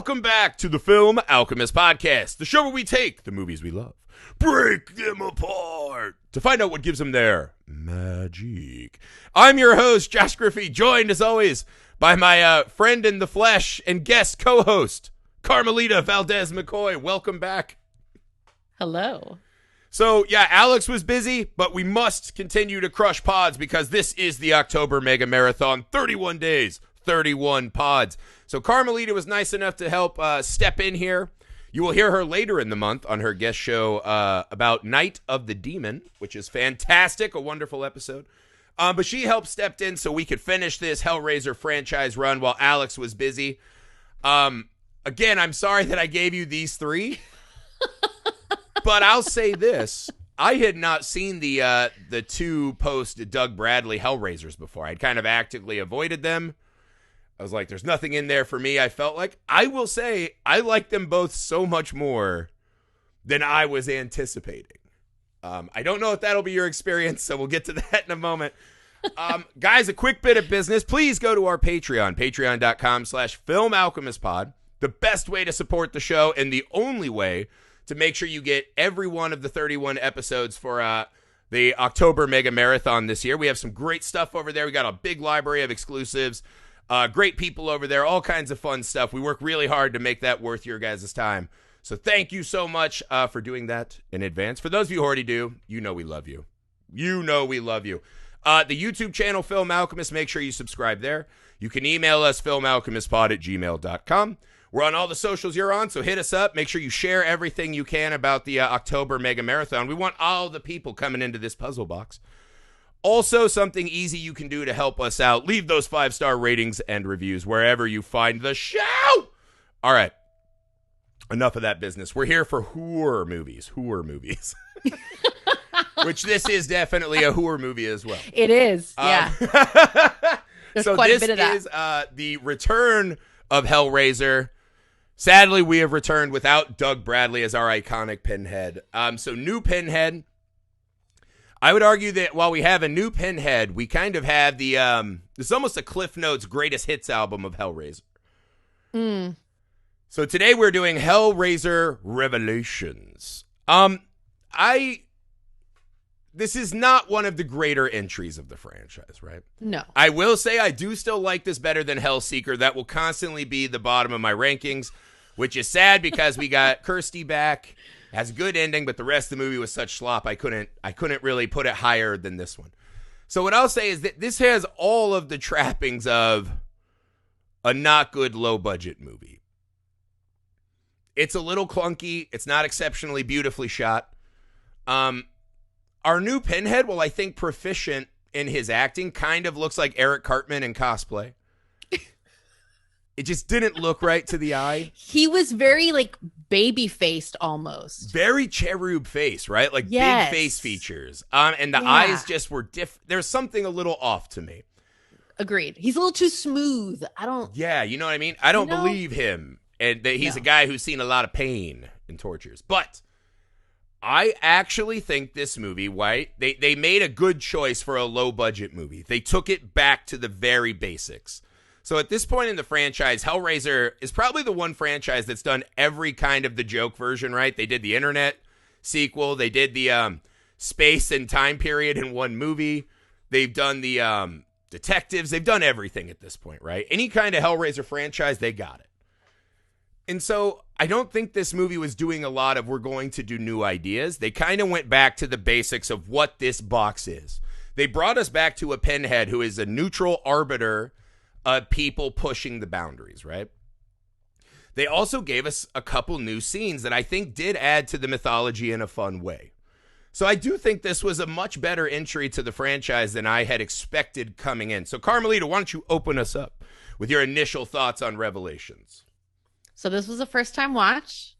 Welcome back to the Film Alchemist podcast, the show where we take the movies we love, break them apart to find out what gives them their magic. I'm your host, Josh Griffey, joined as always by my friend in the flesh and guest co-host, Carmelita Valdez McCoy. Welcome back. Hello. So, yeah, Alex was busy, but we must continue to crush pods because this is the October Mega Marathon. 31 days, 31 pods. So Carmelita was nice enough to help step in here. You will hear her later in the month on her guest show about Night of the Demon, which is fantastic, a wonderful episode. But she helped stepped in so we could finish this Hellraiser franchise run while Alex was busy. Again, I'm sorry that I gave you these three. But I'll say this. I had not seen the two post Doug Bradley Hellraisers before. I'd kind of actively avoided them. I was like, there's nothing in there for me. I felt like, I will say, I like them both so much more than I was anticipating. I don't know if that'll be your experience, so we'll get to that in a moment. Guys, a quick bit of business. Please go to our Patreon, patreon.com/filmalchemistpod. The best way to support the show and the only way to make sure you get every one of the 31 episodes for the October Mega Marathon this year. We have some great stuff over there. We got a big library of exclusives. Great people over there, all kinds of fun stuff. We work really hard to make that worth your guys' time. So thank you so much for doing that in advance. For those of you who already do, you know we love you. You know we love you. The YouTube channel, Film Alchemist, make sure you subscribe there. You can email us, filmalchemistpod@gmail.com. We're on all the socials you're on, so hit us up. Make sure you share everything you can about the October Mega Marathon. We want all the people coming into this puzzle box. Also, something easy you can do to help us out. Leave those 5-star ratings and reviews wherever you find the show. All right. Enough of that business. We're here for horror movies. Horror movies. Which this is definitely a horror movie as well. It is, yeah. So quite this a bit of is the return of Hellraiser. Sadly, we have returned without Doug Bradley as our iconic Pinhead. So new Pinhead. I would argue that while we have a new Pinhead, we kind of have the, it's almost a Cliff Notes greatest hits album of Hellraiser. So today we're doing Hellraiser Revelations. This is not one of the greater entries of the franchise, right? No. I will say I do still like this better than Hellseeker. That will constantly be the bottom of my rankings, which is sad because we got Kirsty back. Has a good ending, but the rest of the movie was such slop, I couldn't really put it higher than this one. So what I'll say is that this has all of the trappings of a not good low-budget movie. It's a little clunky. It's not exceptionally beautifully shot. Our new Pinhead, well, I think proficient in his acting, kind of looks like Eric Cartman in cosplay. It just didn't look right to the eye. He was very, baby-faced almost. Very cherub face, right? Like, yes. Big face features. And the eyes just were There's something a little off to me. Agreed. He's a little too smooth. Yeah, you know what I mean? I don't believe him. And that he's a guy who's seen a lot of pain and tortures. But I actually think this movie, they made a good choice for a low-budget movie. They took it back to the very basics. So at this point in the franchise, Hellraiser is probably the one franchise that's done every kind of the joke version, right? They did the internet sequel. They did the space and time period in one movie. They've done the detectives. They've done everything at this point, right? Any kind of Hellraiser franchise, they got it. And so I don't think this movie was doing a lot of we're going to do new ideas. They kind of went back to the basics of what this box is. They brought us back to a Pinhead who is a neutral arbiter of people pushing the boundaries, right? They also gave us a couple new scenes that I think did add to the mythology in a fun way. So I do think this was a much better entry to the franchise than I had expected coming in. So Carmelita, why don't you open us up with your initial thoughts on Revelations? So this was a first-time watch.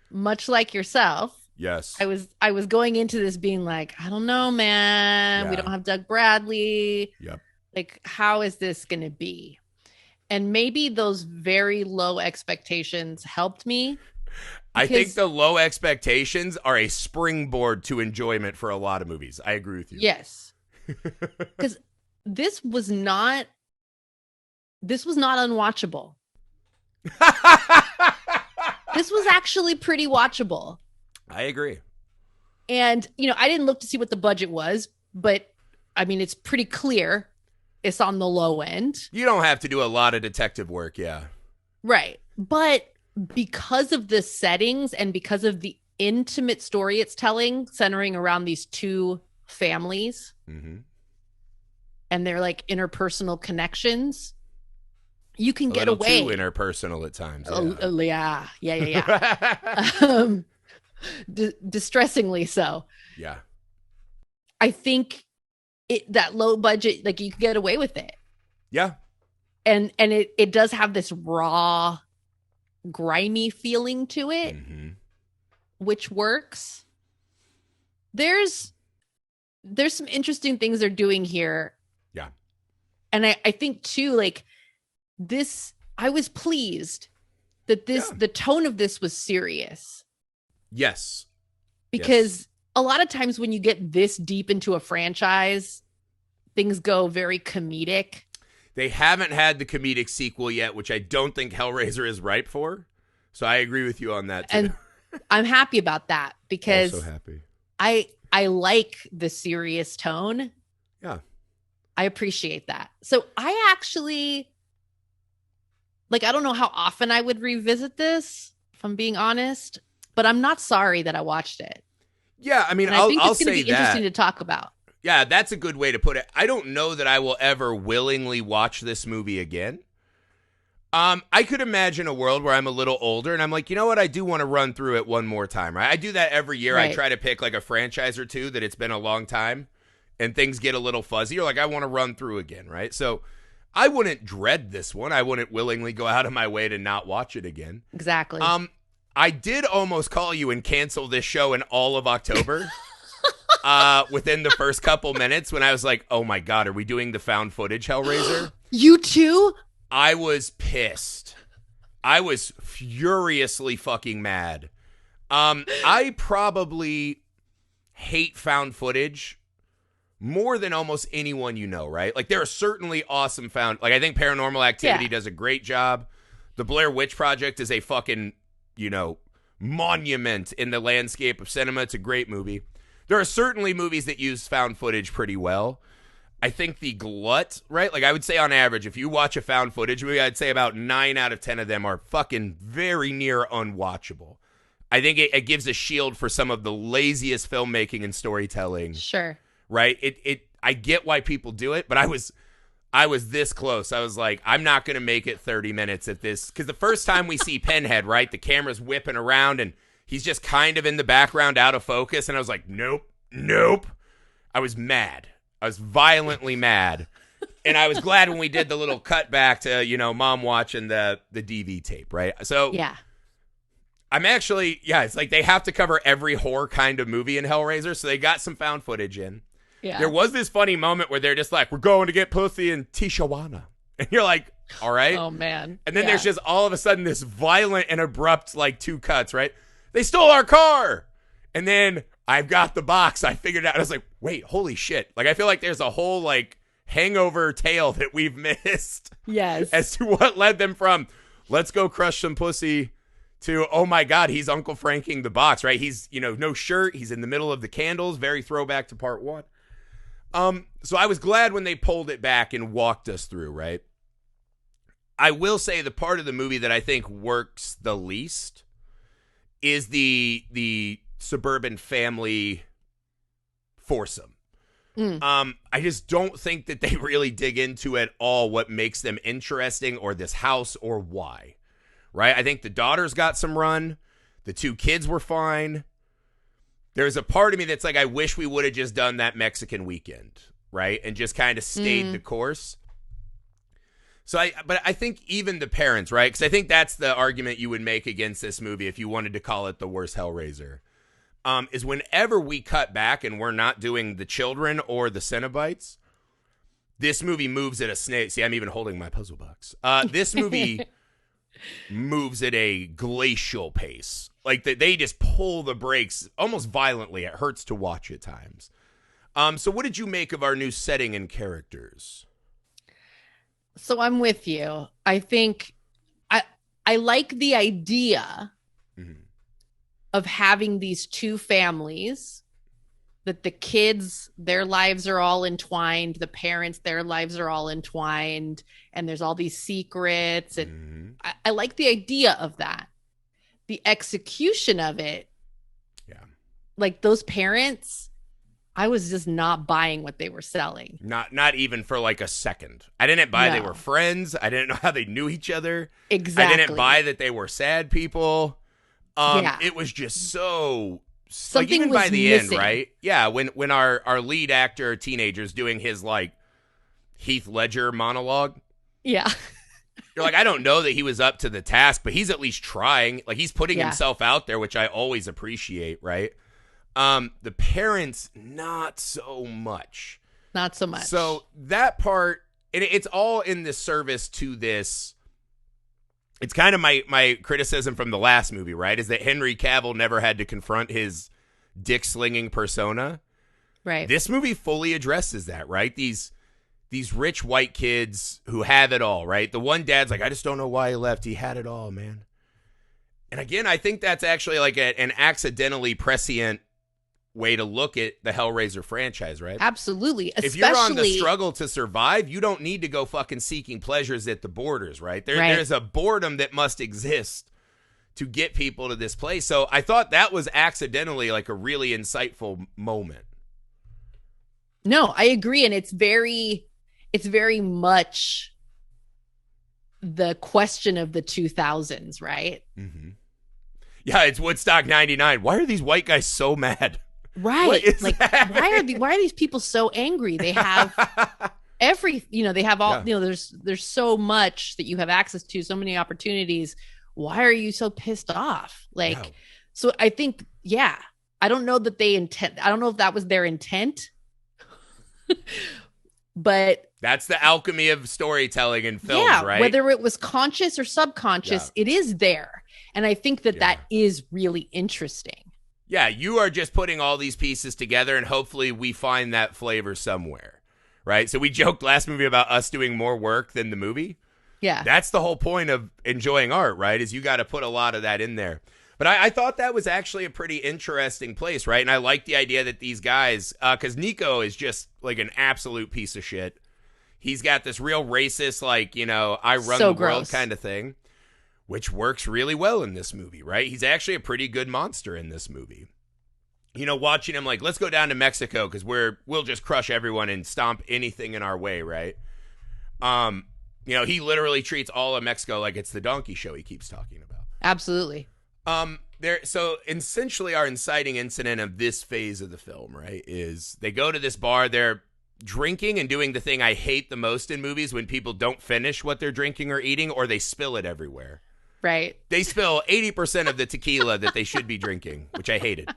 Much like yourself. Yes. I was going into this being like, I don't know, man. Yeah. We don't have Doug Bradley. Yep. Like, how is this going to be? And maybe those very low expectations helped me. I think the low expectations are a springboard to enjoyment for a lot of movies. I agree with you. Yes. Because this was not unwatchable. This was actually pretty watchable. I agree. And, I didn't look to see what the budget was, but I mean, it's pretty clear it's on the low end. You don't have to do a lot of detective work, yeah. Right. But because of the settings and because of the intimate story it's telling, centering around these two families and their like interpersonal connections, you can get away. Too interpersonal at times. Yeah. Distressingly so. Yeah. I think that low budget, like you can get away with it. Yeah. And it does have this raw, grimy feeling to it, which works. There's some interesting things they're doing here. Yeah. And I think too, like this, I was pleased that the tone of this was serious. Yes. Because a lot of times when you get this deep into a franchise, things go very comedic. They haven't had the comedic sequel yet, which I don't think Hellraiser is ripe for. So I agree with you on that too. And I'm happy about that because also happy. I like the serious tone. Yeah. I appreciate that. So I actually, like, I don't know how often I would revisit this, if I'm being honest, but I'm not sorry that I watched it. Yeah, I mean, I think I'll it's going to be interesting to talk about. Yeah, that's a good way to put it. I don't know that I will ever willingly watch this movie again. I could imagine a world where I'm a little older and I'm like, you know what? I do want to run through it one more time, right? I do that every year. Right. I try to pick like a franchise or two that it's been a long time and things get a little fuzzy or like I want to run through again, right? So I wouldn't dread this one. I wouldn't willingly go out of my way to not watch it again. Exactly. I did almost call you and cancel this show in all of October. Within the first couple minutes when I was like, oh my God, are we doing the found footage Hellraiser? You too? I was pissed. I was furiously fucking mad. I probably hate found footage more than almost anyone you know, right? Like there are certainly awesome found, like I think Paranormal Activity does a great job. The Blair Witch Project is a fucking, monument in the landscape of cinema. It's a great movie. There are certainly movies that use found footage pretty well. I think The Glut, right? Like I would say on average, if you watch a found footage movie, I'd say about 9 out of 10 of them are fucking very near unwatchable. I think it gives a shield for some of the laziest filmmaking and storytelling. Sure. Right? I get why people do it, but I was this close. I was like, I'm not going to make it 30 minutes at this. Because the first time we see Pinhead, right, the camera's whipping around and he's just kind of in the background out of focus. And I was like, nope. I was mad. I was violently mad. And I was glad when we did the little cut back to, mom watching the DV tape, right? So yeah. I'm actually, it's like they have to cover every horror kind of movie in Hellraiser. So they got some found footage in. Yeah. There was this funny moment where they're just like, we're going to get pussy in Tijuana. And you're like, all right. Oh, man. And then there's just all of a sudden this violent and abrupt, like 2 cuts, right? They stole our car. And then I've got the box. I figured out. I was like, wait, holy shit. Like, I feel like there's a whole, like, hangover tale that we've missed. Yes. As to what led them from, let's go crush some pussy, to, oh my God, he's Uncle Franking the box, right? He's, no shirt. He's in the middle of the candles. Very throwback to part 1. So I was glad when they pulled it back and walked us through, right? I will say the part of the movie that I think works the least is the suburban family foursome. I just don't think that they really dig into at all what makes them interesting or this house or why, right? I think the daughter's got some run. The 2 kids were fine. There's a part of me that's like, I wish we would have just done that Mexican weekend, right? And just kind of stayed the course. But I think even the parents, right? Because I think that's the argument you would make against this movie if you wanted to call it the worst Hellraiser. Is whenever we cut back and we're not doing the children or the Cenobites, this movie moves at a snail. See, I'm even holding my puzzle box. This movie moves at a glacial pace. Like they just pull the brakes almost violently. It hurts to watch at times. So what did you make of our new setting and characters? So I'm with you. I think I I like the idea Mm-hmm. of having these two families, that the kids, their lives are all entwined, the parents, their lives are all entwined, and there's all these secrets. And Mm-hmm. I like the idea of that. The execution of it, Yeah. like those parents, I was just not buying what they were selling. Not even for like a second. I didn't buy they were friends. I didn't know how they knew each other. Exactly. I didn't buy that they were sad people. Yeah. It was just so Something like even was by the missing. end, right? Yeah, when our lead actor teenager's doing his like Heath Ledger monologue. Yeah. You're like, I don't know that he was up to the task, but he's at least trying. Like he's putting Yeah. himself out there, which I always appreciate, right? The parents, not so much. Not so much. So that part, it's all in the service to this. It's kind of my criticism from the last movie, right? Is that Henry Cavill never had to confront his dick-slinging persona. Right. This movie fully addresses that, right? These rich white kids who have it all, right? The one dad's like, I just don't know why he left. He had it all, man. And again, I think that's actually like an accidentally prescient way to look at the Hellraiser franchise, right? Absolutely. If you're on the struggle to survive, you don't need to go fucking seeking pleasures at the borders, right? There's a boredom that must exist to get people to this place. So I thought that was accidentally like a really insightful moment. No, I agree. And it's very much the question of the 2000s, right? Mm-hmm. Yeah, it's Woodstock 99. Why are these white guys so mad? Right. Like, why are these people so angry? They have they have all, there's so much that you have access to, so many opportunities. Why are you so pissed off? Like, so I think, I don't know that I don't know if that was their intent, but that's the alchemy of storytelling in films, right? Whether it was conscious or subconscious, it is there. And I think that is really interesting. Yeah, you are just putting all these pieces together, and hopefully we find that flavor somewhere, right? So we joked last movie about us doing more work than the movie. Yeah. That's the whole point of enjoying art, right? Is you got to put a lot of that in there. But I thought that was actually a pretty interesting place, right? And I like the idea that these guys, because Nico is just like an absolute piece of shit. He's got this real racist, like, I run the world kind of thing, which works really well in this movie, right? He's actually a pretty good monster in this movie. Watching him like, let's go down to Mexico because we'll just crush everyone and stomp anything in our way, right? He literally treats all of Mexico like it's the donkey show he keeps talking about. Absolutely. So essentially our inciting incident of this phase of the film, right, is they go to this bar, they're drinking and doing the thing I hate the most in movies when people don't finish what they're drinking or eating, or they spill it everywhere. Right. They spill 80% of the tequila that they should be drinking, which I hated.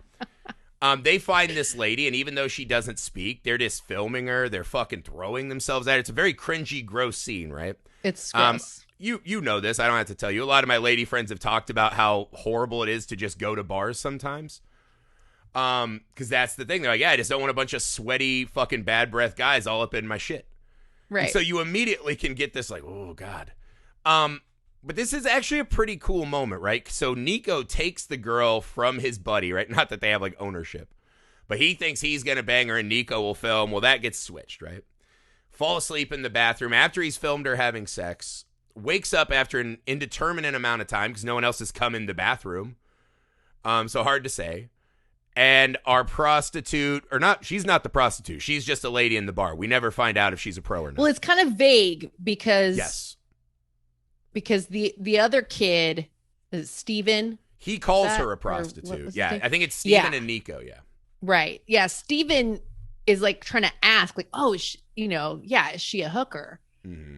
They find this lady, and even though she doesn't speak, they're just filming her. They're fucking throwing themselves at her. It's a very cringy, gross scene, right? It's gross. You know this. I don't have to tell you. A lot of my lady friends have talked about how horrible it is to just go to bars sometimes. Because that's the thing. They're like, I just don't want a bunch of sweaty, fucking bad breath guys all up in my shit. Right. And so you immediately can get this like, oh, God. But this is actually a pretty cool moment, right? So Nico takes the girl from his buddy, right? Not that they have like ownership, but he thinks he's going to bang her and Nico will film. Well, that gets switched, right? Fall asleep in the bathroom after he's filmed her having sex, wakes up after an indeterminate amount of time because no one else has come in the bathroom. So hard to say. And our prostitute, or not, she's not the prostitute. She's just a lady in the bar. We never find out if she's a pro or not. Well, it's kind of vague because... Yes. Because the other kid, is Steven? He calls her a prostitute. Yeah, I think it's Steven and Nico, yeah. Right. Yeah, Steven is like trying to ask, like, oh, is she a hooker? Mm-hmm.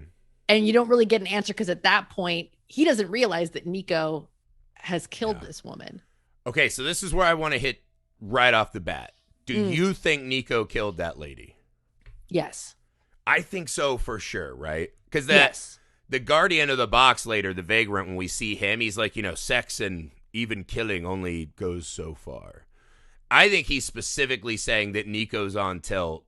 And you don't really get an answer because at that point, he doesn't realize that Nico has killed this woman. Okay, so this is where I want to hit right off the bat. Do you think Nico killed that lady? Yes. I think so for sure, right? Because the guardian of the box later, the Vagrant, when we see him, he's like, sex and even killing only goes so far. I think he's specifically saying that Nico's on tilt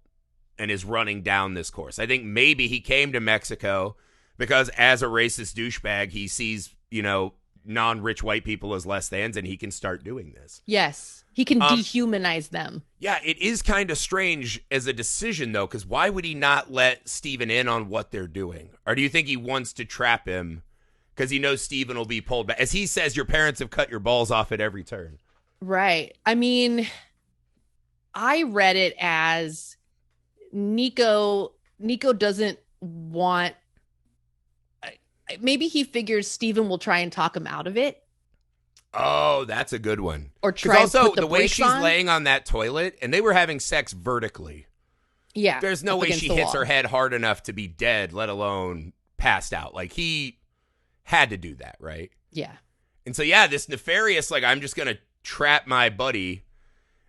and is running down this course. I think maybe he came to Mexico because as a racist douchebag, he sees non-rich white people as less thans, and he can start doing this. Yes. He can dehumanize them. Yeah, it is kind of strange as a decision, though, because why would he not let Steven in on what they're doing? Or do you think he wants to trap him because he knows Steven will be pulled back? As he says, your parents have cut your balls off at every turn. Right. I mean, I read it as Nico doesn't want... Maybe he figures Steven will try and talk him out of it. Oh, that's a good one. Or try also, to put the way she's laying on that toilet, and they were having sex vertically. Yeah. There's no way she hits her head hard enough to be dead, let alone passed out. Like, he had to do that, right? Yeah. And so, yeah, this nefarious, like, I'm just going to trap my buddy.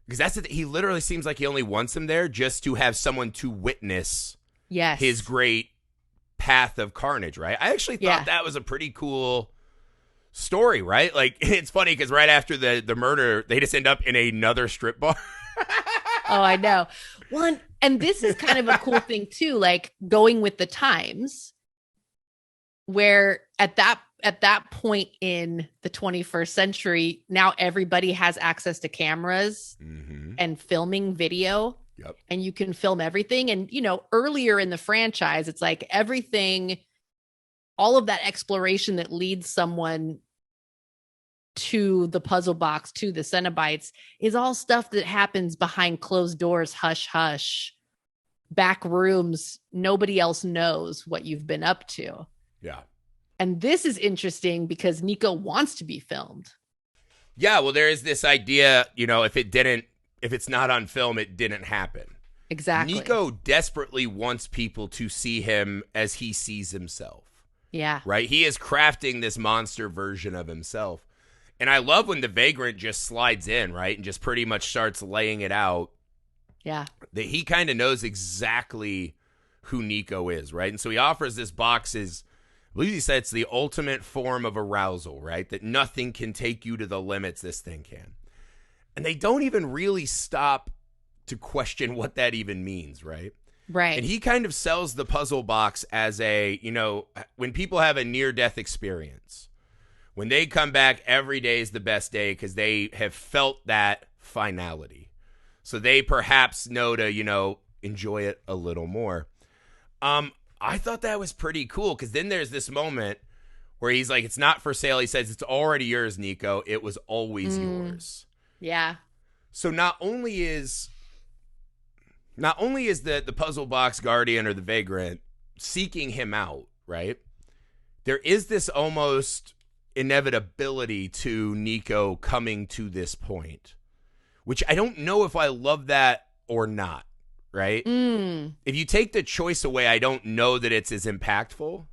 Because he literally seems like he only wants him there just to have someone to witness his great path of carnage, right? I actually thought that was a pretty cool story, right? Like, it's funny because right after the murder, they just end up in another strip bar. Oh, I know. And this is kind of a cool thing too, like going with the times, where at that point in the 21st century, now everybody has access to cameras and filming video. Yep. And you can film everything. And, earlier in the franchise, it's like everything, all of that exploration that leads someone to the puzzle box, to the Cenobites, is all stuff that happens behind closed doors, hush, hush, back rooms. Nobody else knows what you've been up to. Yeah. And this is interesting because Nico wants to be filmed. Yeah. Well, there is this idea, if it's not on film, it didn't happen. Exactly. Nico desperately wants people to see him as he sees himself. Yeah. Right? He is crafting this monster version of himself. And I love when the Vagrant just slides in, right? And just pretty much starts laying it out. Yeah. That he kind of knows exactly who Nico is, right? And so he offers this box I believe he said it's the ultimate form of arousal, right? That nothing can take you to the limits this thing can. And they don't even really stop to question what that even means, right? Right. And he kind of sells the puzzle box as when people have a near-death experience, when they come back, every day is the best day because they have felt that finality. So they perhaps know to, enjoy it a little more. I thought that was pretty cool because then there's this moment where he's like, it's not for sale. He says, it's already yours, Nico. It was always yours. Yeah. So not only is the puzzle box guardian or the Vagrant seeking him out, right? There is this almost inevitability to Nico coming to this point, which I don't know if I love that or not, right? If you take the choice away, I don't know that it's as impactful.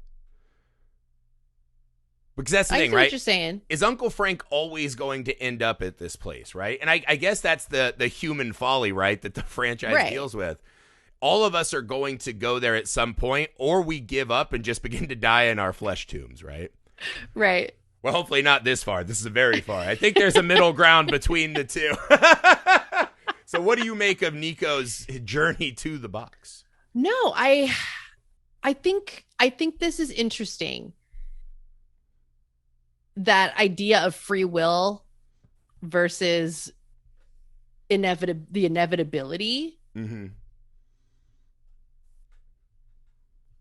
Because that's the thing, right? What you're saying. Is Uncle Frank always going to end up at this place, right? And I guess that's the human folly, right, that the franchise deals with. All of us are going to go there at some point, or we give up and just begin to die in our flesh tombs, right? Right. Well, hopefully not this far. This is very far. I think there's a middle ground between the two. So what do you make of Nico's journey to the box? No, I think this is interesting. That idea of free will versus the inevitability. Mm-hmm.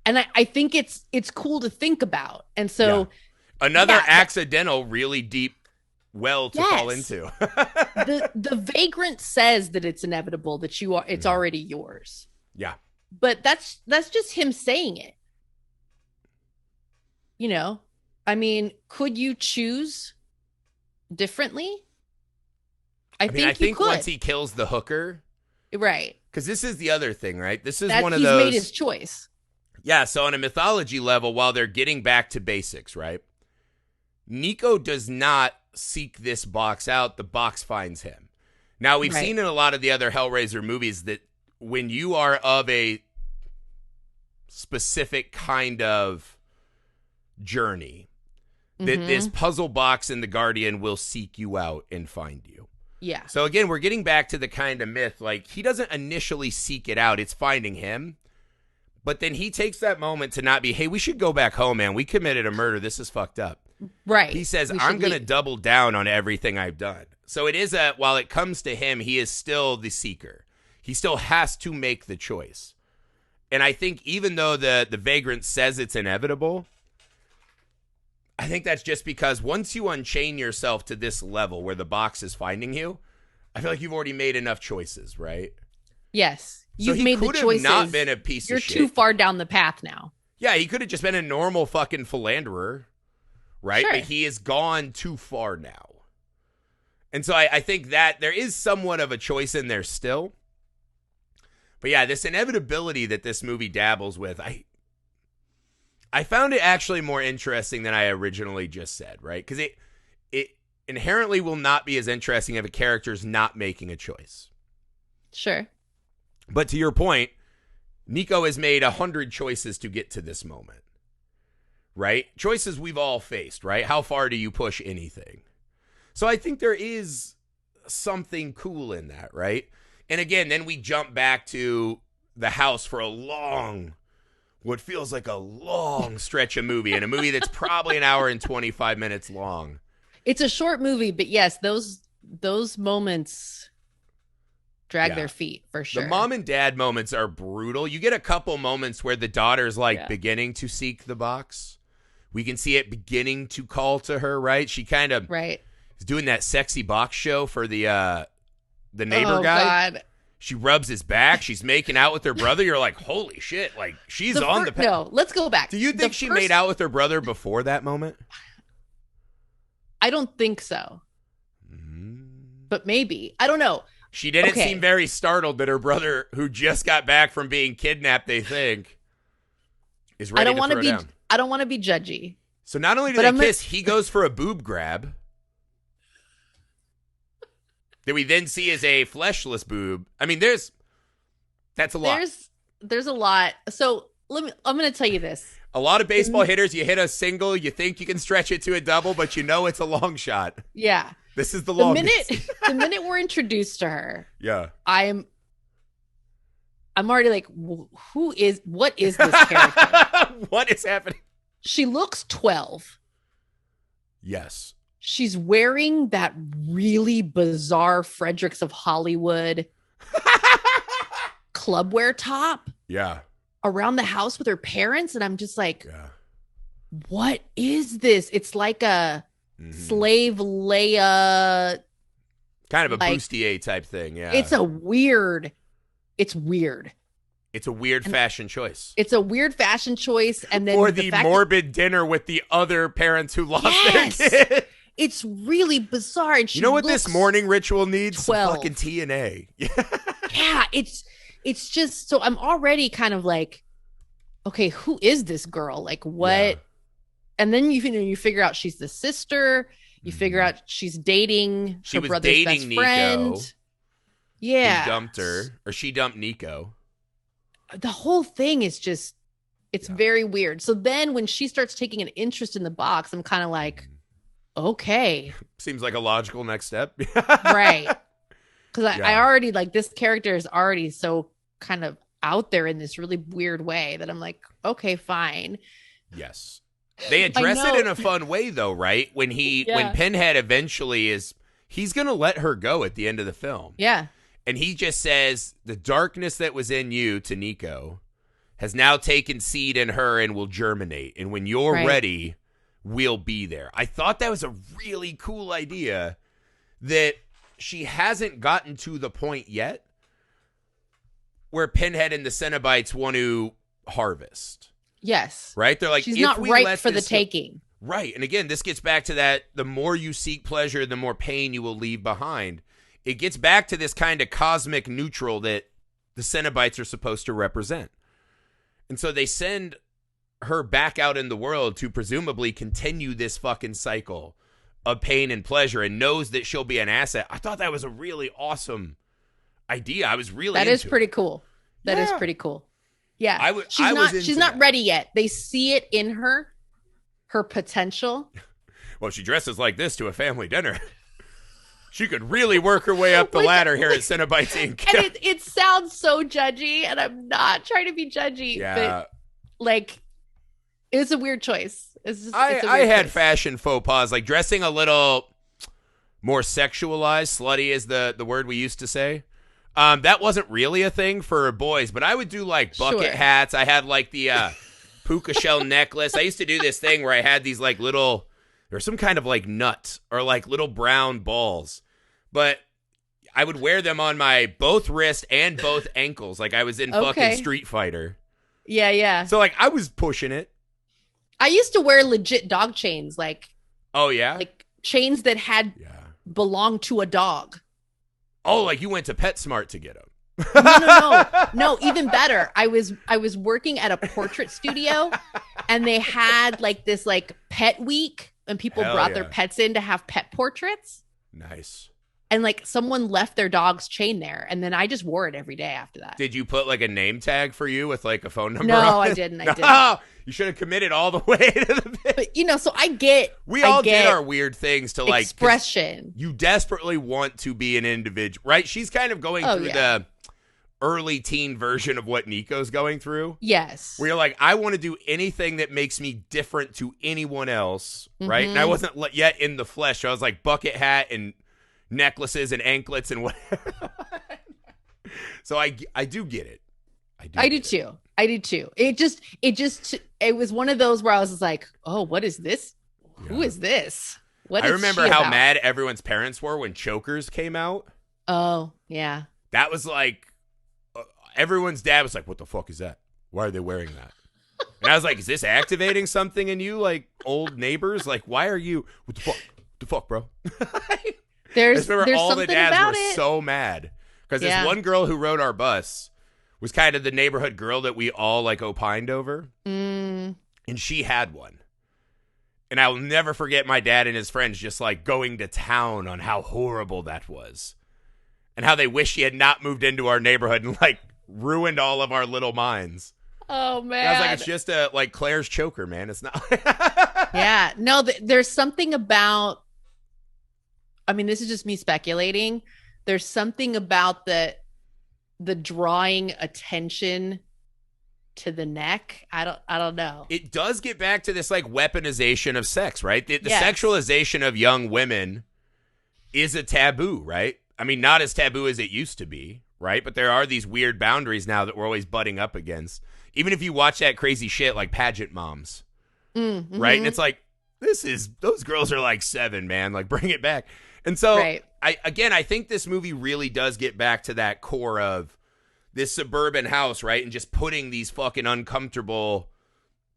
And I think it's cool to think about. And so another accidental, really deep well to fall into. the Vagrant says that it's inevitable, that it's already yours. Yeah. But that's just him saying it. I mean, could you choose differently? I think you could. Once he kills the hooker. Right. Because this is the other thing, right? This is one of those. He's made his choice. Yeah, so on a mythology level, while they're getting back to basics, right? Nico does not seek this box out. The box finds him. Now, we've seen in a lot of the other Hellraiser movies that when you are of a specific kind of journey, that this puzzle box and the Guardian will seek you out and find you. Yeah. So again, we're getting back to the kind of myth, like he doesn't initially seek it out. It's finding him. But then he takes that moment to not be, hey, we should go back home, man. We committed a murder. This is fucked up. Right. He says, I'm going to double down on everything I've done. So it is while it comes to him, he is still the seeker. He still has to make the choice. And I think even though the Vagrant says it's inevitable, I think that's just because once you unchain yourself to this level where the box is finding you, I feel like you've already made enough choices, right? Yes. You've made the choices. Not been a piece of shit. You're too far down the path now. Yeah, he could have just been a normal fucking philanderer, right? Sure. But he has gone too far now. And so I think that there is somewhat of a choice in there still. But yeah, this inevitability that this movie dabbles with, I found it actually more interesting than I originally just said, right? Because it inherently will not be as interesting if a character's not making a choice. Sure. But to your point, Nico has made 100 choices to get to this moment, right? Choices we've all faced, right? How far do you push anything? So I think there is something cool in that, right? And again, then we jump back to the house for what feels like a long stretch of movie, and a movie that's probably an hour and 25 minutes long. It's a short movie, but yes, those moments drag their feet for sure. The mom and dad moments are brutal. You get a couple moments where the daughter's beginning to seek the box. We can see it beginning to call to her, right? She kind of is doing that sexy box show for the neighbor guy. God. She rubs his back. She's making out with her brother. You're like, holy shit. Like, she's on the path. No, let's go back. Do you think she made out with her brother before that moment? I don't think so. But maybe. I don't know. She didn't seem very startled that her brother, who just got back from being kidnapped, they think, is ready to throw down. I don't want to be judgy. So not only do they kiss, he goes for a boob grab that we then see as a fleshless boob. I mean, that's a lot. There's a lot. So I'm going to tell you this. A lot of baseball hitters, you hit a single, you think you can stretch it to a double, but you know it's a long shot. Yeah. This is the longest. The minute we're introduced to her, yeah, I'm already like, what is this character? What is happening? She looks 12. Yes. She's wearing that really bizarre Fredericks of Hollywood clubwear top. Yeah. Around the house with her parents. And I'm just like, what is this? It's like a slave Leia. Kind of a bustier type thing. Yeah. It's weird. It's a weird fashion choice. It's a weird fashion choice. And then or the morbid dinner with the other parents who lost their kid. It's really bizarre. And you know what this morning ritual needs? 12. Some fucking TNA. Yeah, it's just, so I'm already kind of like, okay, who is this girl? Like what? Yeah. And then you figure out she's the sister. You figure out she's dating her brother's best friend. Nico, yeah. Who dumped her, or she dumped Nico. The whole thing is just, it's very weird. So then when she starts taking an interest in the box, I'm kind of like, okay. Seems like a logical next step. Right. Because I already, like, this character is already so kind of out there in this really weird way that I'm like, okay, fine. Yes. They address it in a fun way, though, right? When Pinhead eventually he's going to let her go at the end of the film. Yeah. And he just says, the darkness that was in you, to Nico, has now taken seed in her and will germinate. And when you're ready, we'll be there. I thought that was a really cool idea that she hasn't gotten to the point yet where Pinhead and the Cenobites want to harvest. Yes. Right? They're like, she's not ripe for the taking. Right. And again, this gets back to that, the more you seek pleasure, the more pain you will leave behind. It gets back to this kind of cosmic neutral that the Cenobites are supposed to represent. And so they send her back out in the world to presumably continue this fucking cycle of pain and pleasure, and knows that she'll be an asset. I thought that was a really awesome idea. I was really That is pretty cool. That is pretty cool. Yeah. She's not ready yet. They see it in her potential. Well, she dresses like this to a family dinner. She could really work her way up the ladder here at Cenobites Inc. And it sounds so judgy, and I'm not trying to be judgy. Yeah. But, like, it's a weird choice. It's just I had fashion faux pas, like dressing a little more sexualized. Slutty is the word we used to say. That wasn't really a thing for boys, but I would do like bucket hats. I had like the puka shell necklace. I used to do this thing where I had these like little, there's some kind of like nut or like little brown balls, but I would wear them on my both wrist and both ankles, like I was in fucking Street Fighter. Yeah, yeah. So like I was pushing it. I used to wear legit dog chains, like like chains that had belonged to a dog. Oh, like you went to PetSmart to get them. No, even better. I was working at a portrait studio, and they had like this like pet week, and people brought their pets in to have pet portraits. Nice. And like someone left their dog's chain there, and then I just wore it every day after that. Did you put like a name tag for you with like a phone number? No, on it? I didn't. You should have committed all the way to the bit. But you know, so I get did our weird things to like expression. You desperately want to be an individual, right? She's kind of going through the early teen version of what Nico's going through. Yes. Where you're like, I want to do anything that makes me different to anyone else, right? And I wasn't yet in the flesh. So I was like bucket hat and necklaces and anklets and whatever. So I do get it. I do too. I do too. It was one of those where I was like, oh, what is this? Yeah. Who is this? I remember how mad everyone's parents were when Chokers came out. Oh, yeah. That was like, everyone's dad was like, what the fuck is that? Why are they wearing that? And I was like, is this activating something in you, like old neighbors? Like, why are you, what the fuck, bro? There's all the dads about were so mad. Because this one girl who rode our bus was kind of the neighborhood girl that we all like opined over. And she had one. And I'll never forget my dad and his friends just like going to town on how horrible that was. And how they wish she had not moved into our neighborhood and like ruined all of our little minds. Oh, man. And I was like, it's just a like Claire's choker, man. It's not. Yeah. No, there's something about, I mean, this is just me speculating. There's something about the drawing attention to the neck. I don't know. It does get back to this like weaponization of sex, right? The sexualization of young women is a taboo, right? I mean, not as taboo as it used to be, right? But there are these weird boundaries now that we're always butting up against. Even if you watch that crazy shit like Pageant Moms, right? And it's like, those girls are like 7, man. Like, bring it back. And so, I think this movie really does get back to that core of this suburban house, right? And just putting these fucking uncomfortable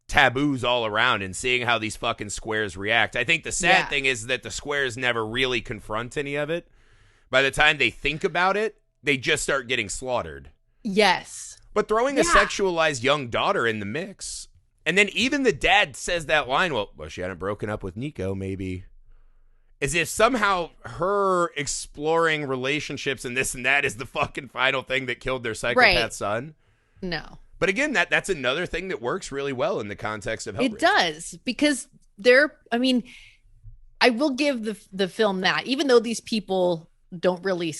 taboos all around and seeing how these fucking squares react. I think the sad thing is that the squares never really confront any of it. By the time they think about it, they just start getting slaughtered. Yes. But throwing a sexualized young daughter in the mix, and then even the dad says that line, well, she hadn't broken up with Nico, maybe. As if somehow her exploring relationships and this and that is the fucking final thing that killed their psychopath son. No. But again, that's another thing that works really well in the context of Hellraiser. It does, because I will give the film that, even though these people don't really,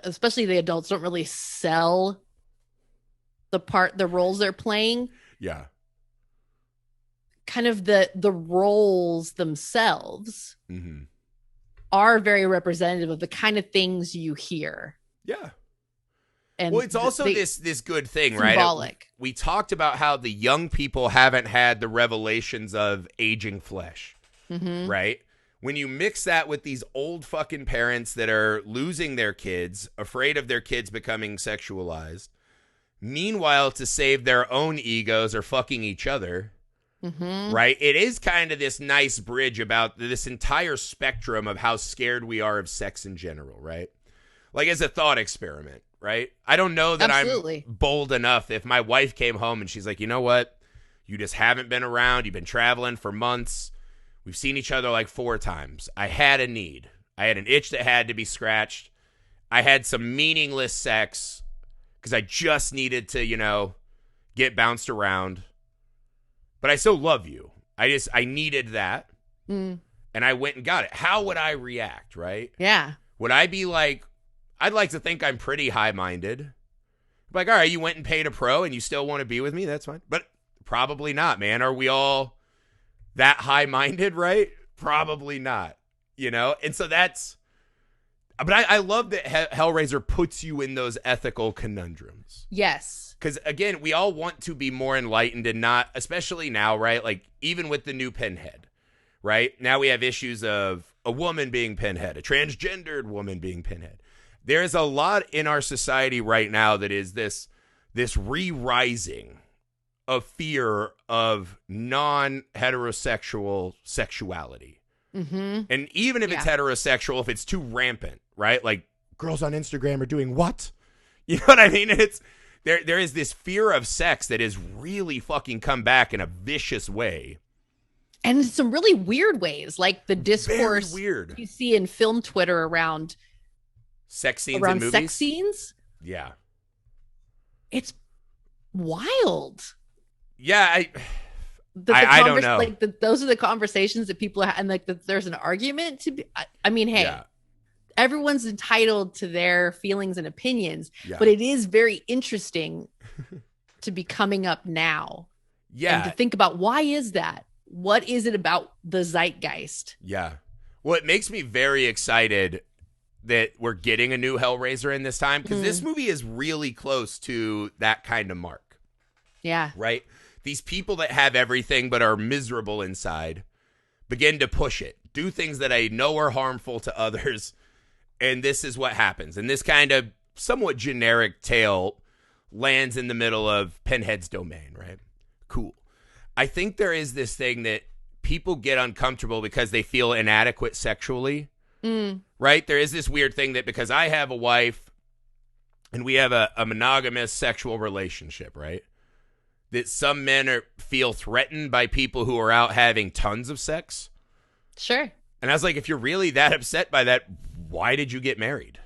especially the adults, don't really sell the roles they're playing. Yeah. Kind of the roles themselves are very representative of the kind of things you hear. Yeah. And well, it's also this good thing, symbolic. Right? Symbolic. We talked about how the young people haven't had the revelations of aging flesh, right? When you mix that with these old fucking parents that are losing their kids, afraid of their kids becoming sexualized, meanwhile, to save their own egos are fucking each other. Right? It is kind of this nice bridge about this entire spectrum of how scared we are of sex in general, right? Like as a thought experiment, right? I don't know that I'm bold enough if my wife came home and she's like, you know what? You just haven't been around. You've been traveling for months. We've seen each other like 4 times. I had a need. I had an itch that had to be scratched. I had some meaningless sex because I just needed to, get bounced around. But I still love you. I needed that. And I went and got it. How would I react, right? Yeah. Would I be like, I'd like to think I'm pretty high-minded. Like, all right, you went and paid a pro and you still want to be with me? That's fine. But probably not, man. Are we all that high-minded, right? Probably not, And so that's, but I love that Hellraiser puts you in those ethical conundrums. Yes. Because, again, we all want to be more enlightened and not, especially now, right? Like, even with the new Pinhead, right? Now we have issues of a woman being Pinhead, a transgendered woman being Pinhead. There's a lot in our society right now that is this re-rising of fear of non-heterosexual sexuality. Mm-hmm. And even if it's heterosexual, if it's too rampant, right? Like, girls on Instagram are doing what? You know what I mean? It's there is this fear of sex that has really fucking come back in a vicious way. And in some really weird ways, like the discourse very weird you see in film Twitter around sex scenes in movies. Sex scenes. Yeah. It's wild. Yeah, I don't know. Like those are the conversations that people have, and like there's an argument to be. I mean, hey, everyone's entitled to their feelings and opinions, but it is very interesting to be coming up now. Yeah, and to think about why is that? What is it about the zeitgeist? Yeah, well, it makes me very excited that we're getting a new Hellraiser in this time, because this movie is really close to that kind of mark. Yeah, right. These people that have everything but are miserable inside begin to push it, do things that I know are harmful to others, and this is what happens. And this kind of somewhat generic tale lands in the middle of Pinhead's domain, right? Cool. I think there is this thing that people get uncomfortable because they feel inadequate sexually, right? There is this weird thing that because I have a wife and we have a monogamous sexual relationship, right? That some men feel threatened by people who are out having tons of sex. Sure. And I was like, if you're really that upset by that, why did you get married?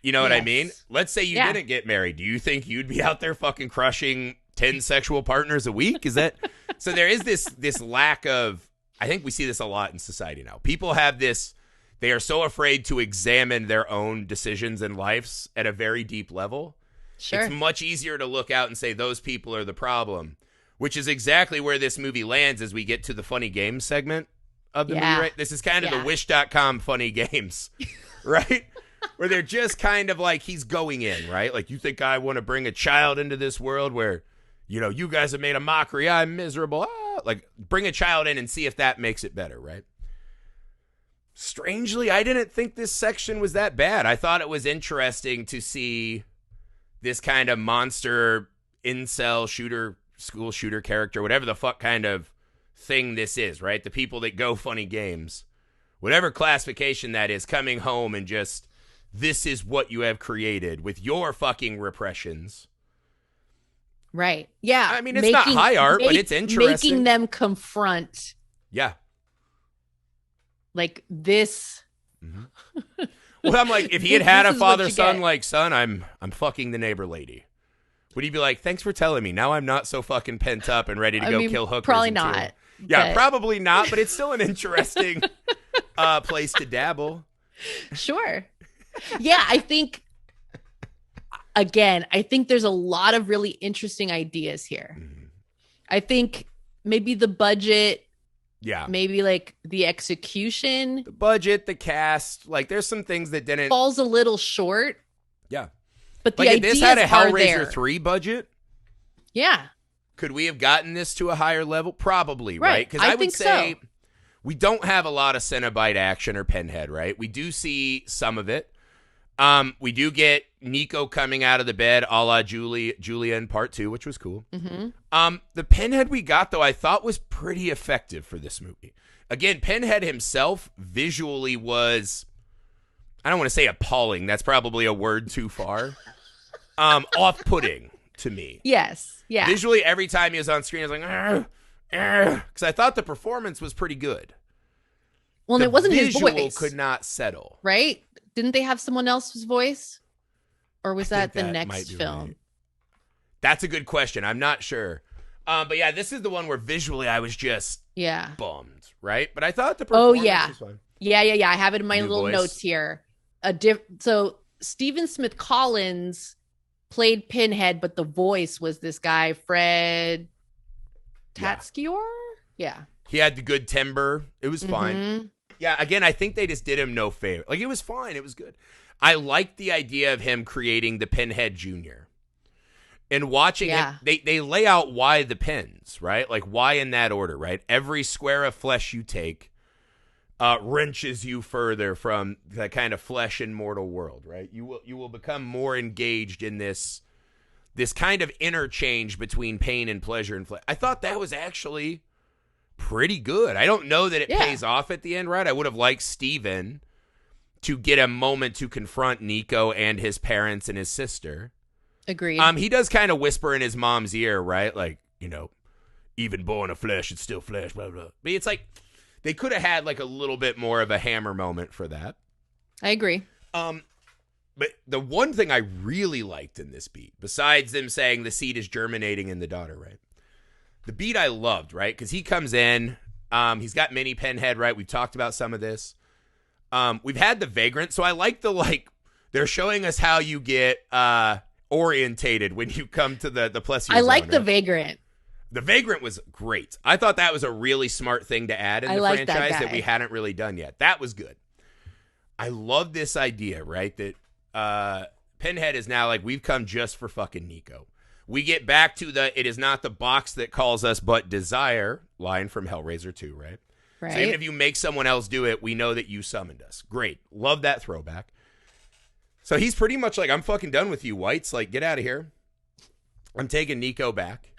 You know what I mean? Let's say you didn't get married. Do you think you'd be out there fucking crushing 10 sexual partners a week? Is that so? There is this lack of, I think we see this a lot in society now. People have this, they are so afraid to examine their own decisions and lives at a very deep level. Sure. It's much easier to look out and say those people are the problem, which is exactly where this movie lands as we get to the funny games segment of the movie, right? This is kind of the Wish.com funny games, right? Where they're just kind of like, he's going in, right? Like, you think I want to bring a child into this world where, you guys have made a mockery. I'm miserable. Like, bring a child in and see if that makes it better, right? Strangely, I didn't think this section was that bad. I thought it was interesting to see this kind of monster incel shooter, school shooter character, whatever the fuck kind of thing this is, right? The people that go funny games, whatever classification that is, coming home and just, this is what you have created with your fucking repressions. Right. Yeah. I mean, it's not high art, but it's interesting. Making them confront. Yeah. Like this. Mm-hmm. Well, I'm like, if he had a father-son like son, I'm fucking the neighbor lady. Would he be like, thanks for telling me. Now I'm not so fucking pent up and ready to go kill hookers. Probably not. Yeah, probably not, but it's still an interesting place to dabble. Sure. Yeah, I think, again, there's a lot of really interesting ideas here. Mm-hmm. I think maybe the budget. Yeah. Maybe like the execution. The budget, the cast. Like, there's some things that didn't. Falls a little short. Yeah. But the ideas are there. If this had a Hellraiser 3 budget. Yeah. Could we have gotten this to a higher level? Probably, right? Because I would say we don't have a lot of Cenobite action or Pinhead, right? We do see some of it. We do get Nico coming out of the bed a la Julia in part 2, which was cool. Mm-hmm. The Pinhead we got, though, I thought was pretty effective for this movie. Again, Pinhead himself visually was, I don't want to say appalling. That's probably a word too far. Off-putting to me. Yes. Yeah. Visually, every time he was on screen, I was like, because I thought the performance was pretty good. Well, and it wasn't his voice. Visual could not settle. Right? Didn't they have someone else's voice? Or was that the next film? Right. That's a good question. I'm not sure. But yeah, this is the one where visually I was just bummed, right? But I thought the performance was fun. Yeah. I have it in my little notes here. So Stephen Smith Collins played Pinhead, but the voice was this guy, Fred Taskior? Yeah. He had the good timber. It was fine. Yeah, again, I think they just did him no favor. Like, it was fine. It was good. I liked the idea of him creating the Pinhead Jr. And watching it, they lay out why the pins, right? Like, why in that order, right? Every square of flesh you take wrenches you further from the kind of flesh and mortal world, right? You will become more engaged in this kind of interchange between pain and pleasure and flesh. I thought that was actually pretty good. I don't know that it pays off at the end, right? I would have liked Steven to get a moment to confront Nico and his parents and his sister. Agreed. He does kind of whisper in his mom's ear, right? Like, you know, even born of flesh, it's still flesh, blah, blah. But it's like, they could have had like a little bit more of a Hammer moment for that. I agree. But the one thing I really liked in this beat, besides them saying the seed is germinating in the daughter, right? The beat I loved, right? Because he comes in, he's got mini Pinhead, right? We've talked about some of this. We've had the Vagrant, so I like they're showing us how you get orientated when you come to the Plessia I like zone, the right? Vagrant. The Vagrant was great. I thought that was a really smart thing to add in the franchise that we hadn't really done yet. That was good. I love this idea, right? That Pinhead is now like, we've come just for fucking Nico. We get back to it is not the box that calls us, but desire line from Hellraiser 2, right? Right. So even if you make someone else do it, we know that you summoned us. Great. Love that throwback. So he's pretty much like, I'm fucking done with you, whites. Like, get out of here. I'm taking Nico back.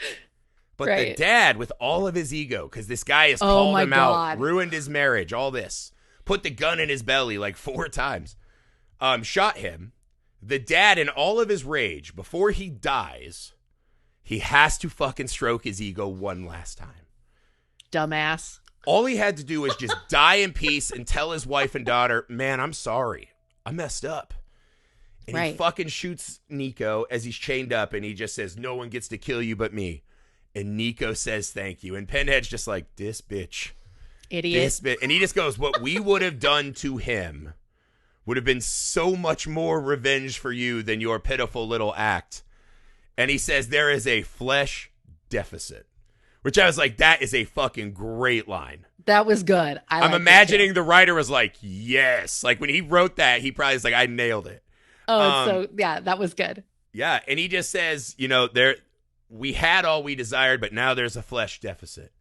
But the dad, with all of his ego, because this guy has called him out, ruined his marriage, all this, put the gun in his belly like 4 times, shot him. The dad, in all of his rage, before he dies, he has to fucking stroke his ego one last time. Dumbass. All he had to do was just die in peace and tell his wife and daughter, man, I'm sorry. I messed up. And he fucking shoots Nico as he's chained up, and he just says, no one gets to kill you but me. And Nico says thank you. And Pinhead's just like, this bitch. Idiot. This bitch. And he just goes, what we would have done to him would have been so much more revenge for you than your pitiful little act. And he says, there is a flesh deficit. Which I was like, that is a fucking great line. That was good. I'm imagining the writer was like, yes. Like, when he wrote that, he probably was like, I nailed it. Oh, so, yeah, that was good. Yeah, and he just says, you know, we had all we desired, but now there's a flesh deficit.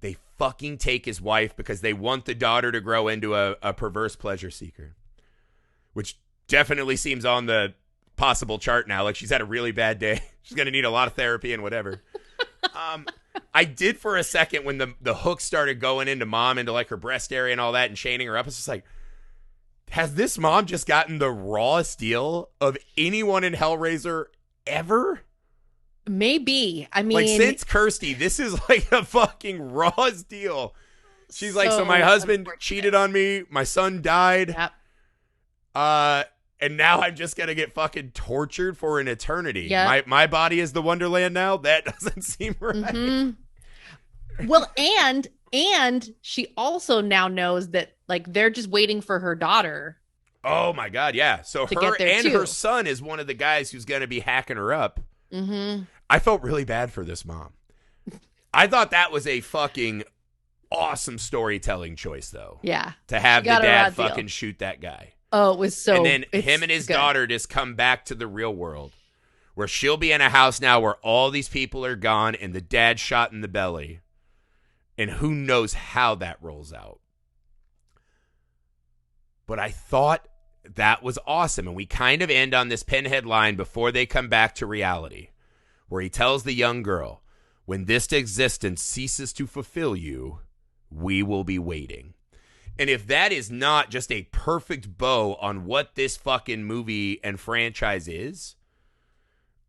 They fucking take his wife because they want the daughter to grow into a perverse pleasure seeker. Which definitely seems on the possible chart now. Like, she's had a really bad day. She's going to need a lot of therapy and whatever. I did for a second when the hook started going into mom, into like her breast area and all that, and chaining her up. It's just like, has this mom just gotten the rawest deal of anyone in Hellraiser ever? Maybe. I mean, like, since Kirsty, this is like a fucking rawest deal. She's like, so my husband cheated on me. My son died. Yep. And now I'm just going to get fucking tortured for an eternity. Yep. My body is the Wonderland now? That doesn't seem right. Mm-hmm. Well, and she also now knows that, like, they're just waiting for her daughter. Oh, my God, yeah. So her and her son is one of the guys who's going to be hacking her up. Mm-hmm. I felt really bad for this mom. I thought that was a fucking awesome storytelling choice, though. Yeah. To have the dad fucking shoot that guy. Oh, it was so... And then him and his daughter just come back to the real world, where she'll be in a house now where all these people are gone and the dad shot in the belly. And who knows how that rolls out. But I thought that was awesome. And we kind of end on this Pinhead line before they come back to reality, where he tells the young girl, when this existence ceases to fulfill you, we will be waiting. And if that is not just a perfect bow on what this fucking movie and franchise is,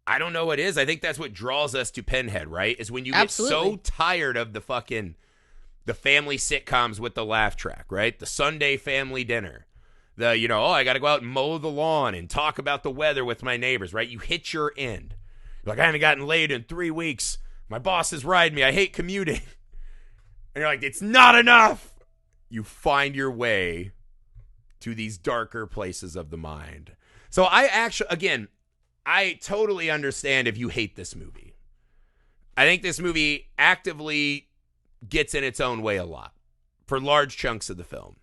I don't know what is. I think that's what draws us to Pinhead, right? Is when you get so tired of the family sitcoms with the laugh track, right? The Sunday family dinner. I got to go out and mow the lawn and talk about the weather with my neighbors, right? You hit your end. You're like, I haven't gotten laid in 3 weeks. My boss is riding me. I hate commuting. And you're like, it's not enough. You find your way to these darker places of the mind. So I totally understand if you hate this movie. I think this movie actively gets in its own way a lot for large chunks of the film.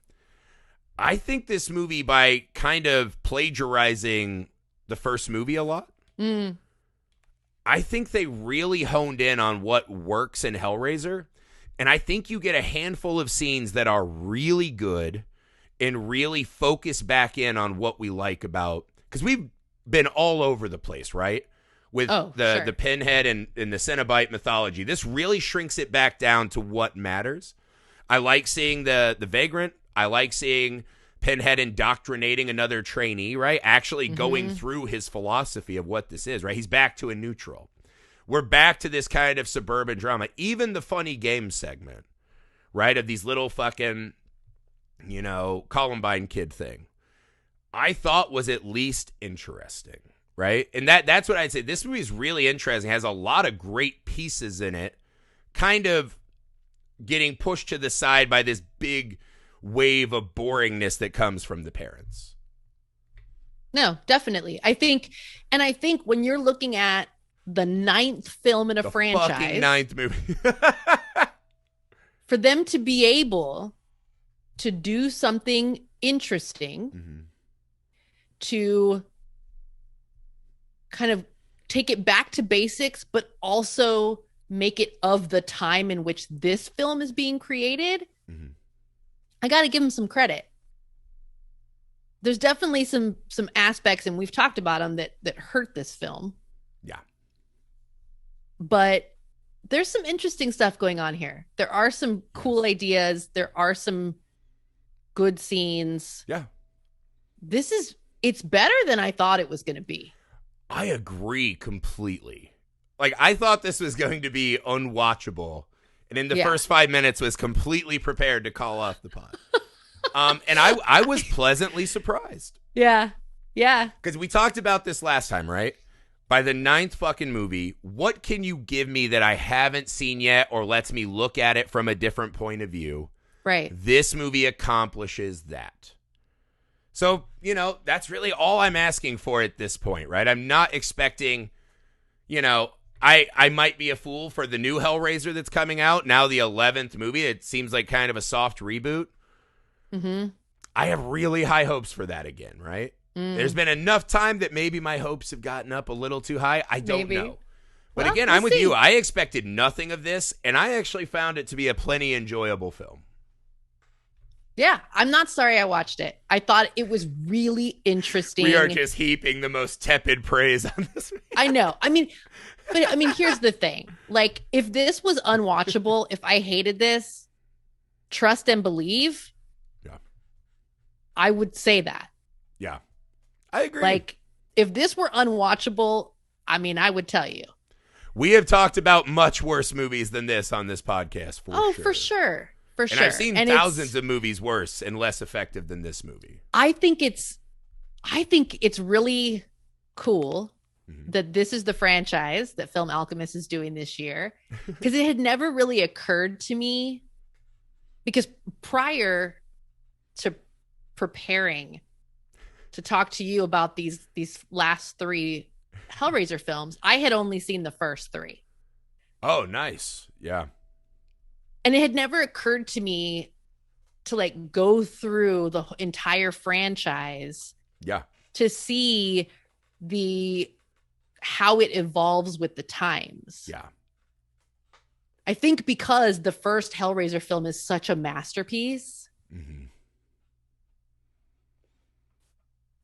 I think this movie, by kind of plagiarizing the first movie a lot, I think they really honed in on what works in Hellraiser. And I think you get a handful of scenes that are really good and really focus back in on what we like about, because we've been all over the place, right? With the Pinhead and the Cenobite mythology. This really shrinks it back down to what matters. I like seeing the Vagrant. I like seeing Pinhead indoctrinating another trainee, right? Actually going through his philosophy of what this is, right? He's back to a neutral. We're back to this kind of suburban drama. Even the funny game segment, right? Of these little fucking, Columbine kid thing, I thought was at least interesting, right? And that's what I'd say. This movie is really interesting. It has a lot of great pieces in it, kind of getting pushed to the side by this big wave of boringness that comes from the parents. No, definitely. I think when you're looking at the 9th film in a franchise, fucking 9th movie, for them to be able to do something interesting, to kind of take it back to basics, but also make it of the time in which this film is being created, I got to give them some credit. There's definitely some aspects, and we've talked about them, that hurt this film. Yeah. But there's some interesting stuff going on here. There are some cool ideas. There are some good scenes. Yeah. It's better than I thought it was going to be. I agree completely. Like, I thought this was going to be unwatchable, and in the first 5 minutes was completely prepared to call off the pod. And I was pleasantly surprised. Yeah. Yeah. Because we talked about this last time, right? By the 9th fucking movie, what can you give me that I haven't seen yet or lets me look at it from a different point of view? Right. This movie accomplishes that. So, that's really all I'm asking for at this point, right? I'm not expecting, I might be a fool for the new Hellraiser that's coming out, now the 11th movie. It seems like kind of a soft reboot. I have really high hopes for that again, right? There's been enough time that maybe my hopes have gotten up a little too high. I don't know. But again, I'm with you. I expected nothing of this, and I actually found it to be a plenty enjoyable film. Yeah, I'm not sorry I watched it. I thought it was really interesting. We are just heaping the most tepid praise on this movie. I know. But here's the thing. Like, if this was unwatchable, if I hated this, trust and believe, I would say that. Yeah, I agree. Like, if this were unwatchable, I would tell you. We have talked about much worse movies than this on this podcast, for sure. For sure. For sure. And I've seen thousands of movies worse and less effective than this movie. I think it's really cool that this is the franchise that Film Alchemist is doing this year, because it had never really occurred to me, because prior to preparing to talk to you about these last 3 Hellraiser films, I had only seen the first 3. Oh, nice. Yeah. And it had never occurred to me to like go through the entire franchise. Yeah. To see how it evolves with the times. Yeah. I think because the first Hellraiser film is such a masterpiece.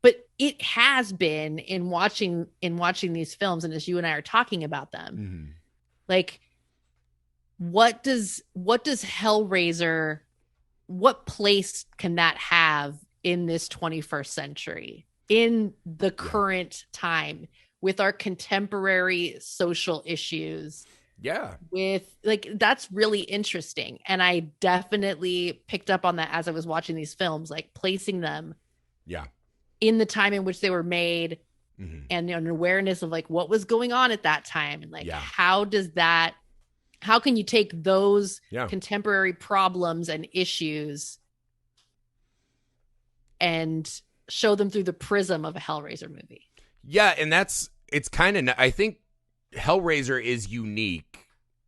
But it has been in watching these films, and as you and I are talking about them, like, what does Hellraiser, what place can that have in this 21st century, in the current time, with our contemporary social issues? Yeah. That's really interesting. And I definitely picked up on that as I was watching these films, like placing them in the time in which they were made, and an awareness of like what was going on at that time, and like how can you take those contemporary problems and issues and show them through the prism of a Hellraiser movie? Yeah, and it's kind of, I think Hellraiser is unique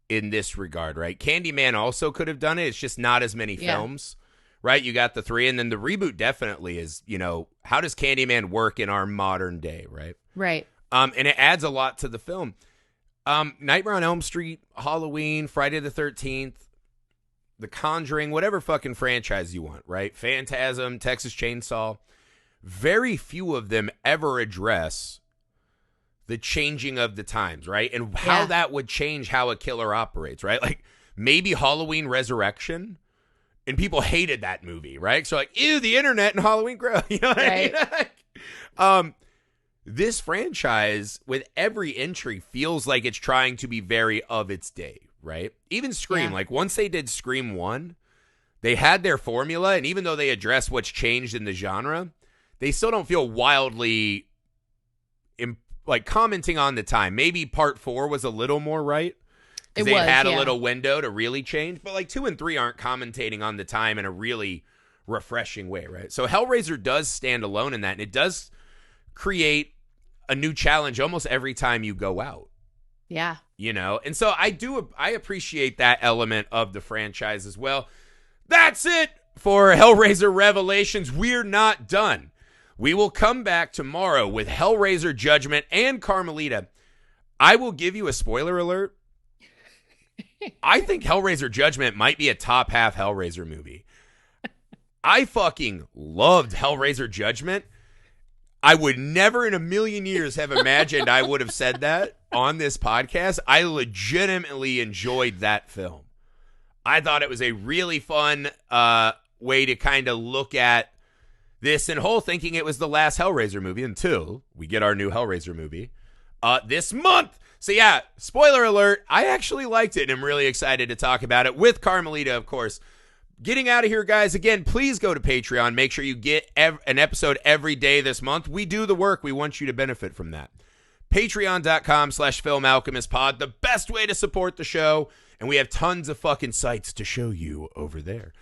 in this regard, right? Candyman also could have done it. It's just not as many films, right? You got the 3, and then the reboot definitely is, how does Candyman work in our modern day, right? Right. And it adds a lot to the film. Nightmare on Elm Street, Halloween, Friday the 13th, The Conjuring, whatever fucking franchise you want, right? Phantasm, Texas Chainsaw. Very few of them ever address the changing of the times, right? And how that would change how a killer operates, right? Like maybe Halloween Resurrection, and people hated that movie, right? So like, ew, the internet and Halloween Grow, you know what I mean? This franchise with every entry feels like it's trying to be very of its day, right? Even Scream, like once they did Scream 1, they had their formula, and even though they address what's changed in the genre, they still don't feel wildly commenting on the time. Maybe part 4 was a little more right, because they had a little window to really change, but like 2 and 3 aren't commentating on the time in a really refreshing way, right? So Hellraiser does stand alone in that, and it does create a new challenge almost every time you go out. Yeah. And so I appreciate that element of the franchise as well. That's it for Hellraiser Revelations. We're not done. We will come back tomorrow with Hellraiser Judgment and Carmelita. I will give you a spoiler alert. I think Hellraiser Judgment might be a top half Hellraiser movie. I fucking loved Hellraiser Judgment. I would never in a million years have imagined I would have said that on this podcast. I legitimately enjoyed that film. I thought it was a really fun way to kind of look at this and whole, thinking it was the last Hellraiser movie until we get our new Hellraiser movie this month. So yeah, spoiler alert, I actually liked it, and I'm really excited to talk about it with Carmelita, of course. Getting out of here, guys. Again, please go to Patreon. Make sure you get an episode every day this month. We do the work. We want you to benefit from that. Patreon.com/FilmAlchemistPod, the best way to support the show. And we have tons of fucking sites to show you over there.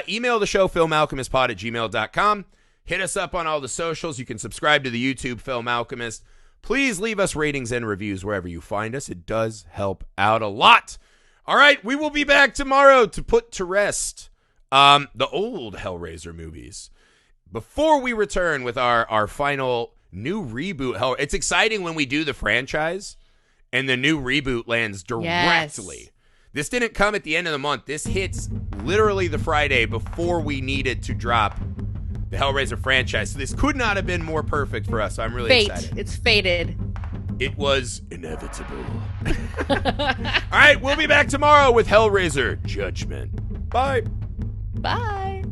Email the show, filmalchemistpod@gmail.com. Hit us up on all the socials. You can subscribe to the YouTube Film Alchemist. Please leave us ratings and reviews wherever you find us. It does help out a lot. All right, we will be back tomorrow to put to rest the old Hellraiser movies before we return with our final new reboot. It's exciting when we do the franchise and the new reboot lands directly. Yes. This didn't come at the end of the month. This hits literally the Friday before we needed to drop the Hellraiser franchise. So this could not have been more perfect for us. So I'm really excited. It's fated. It was inevitable. All right, we'll be back tomorrow with Hellraiser Judgment. Bye. Bye.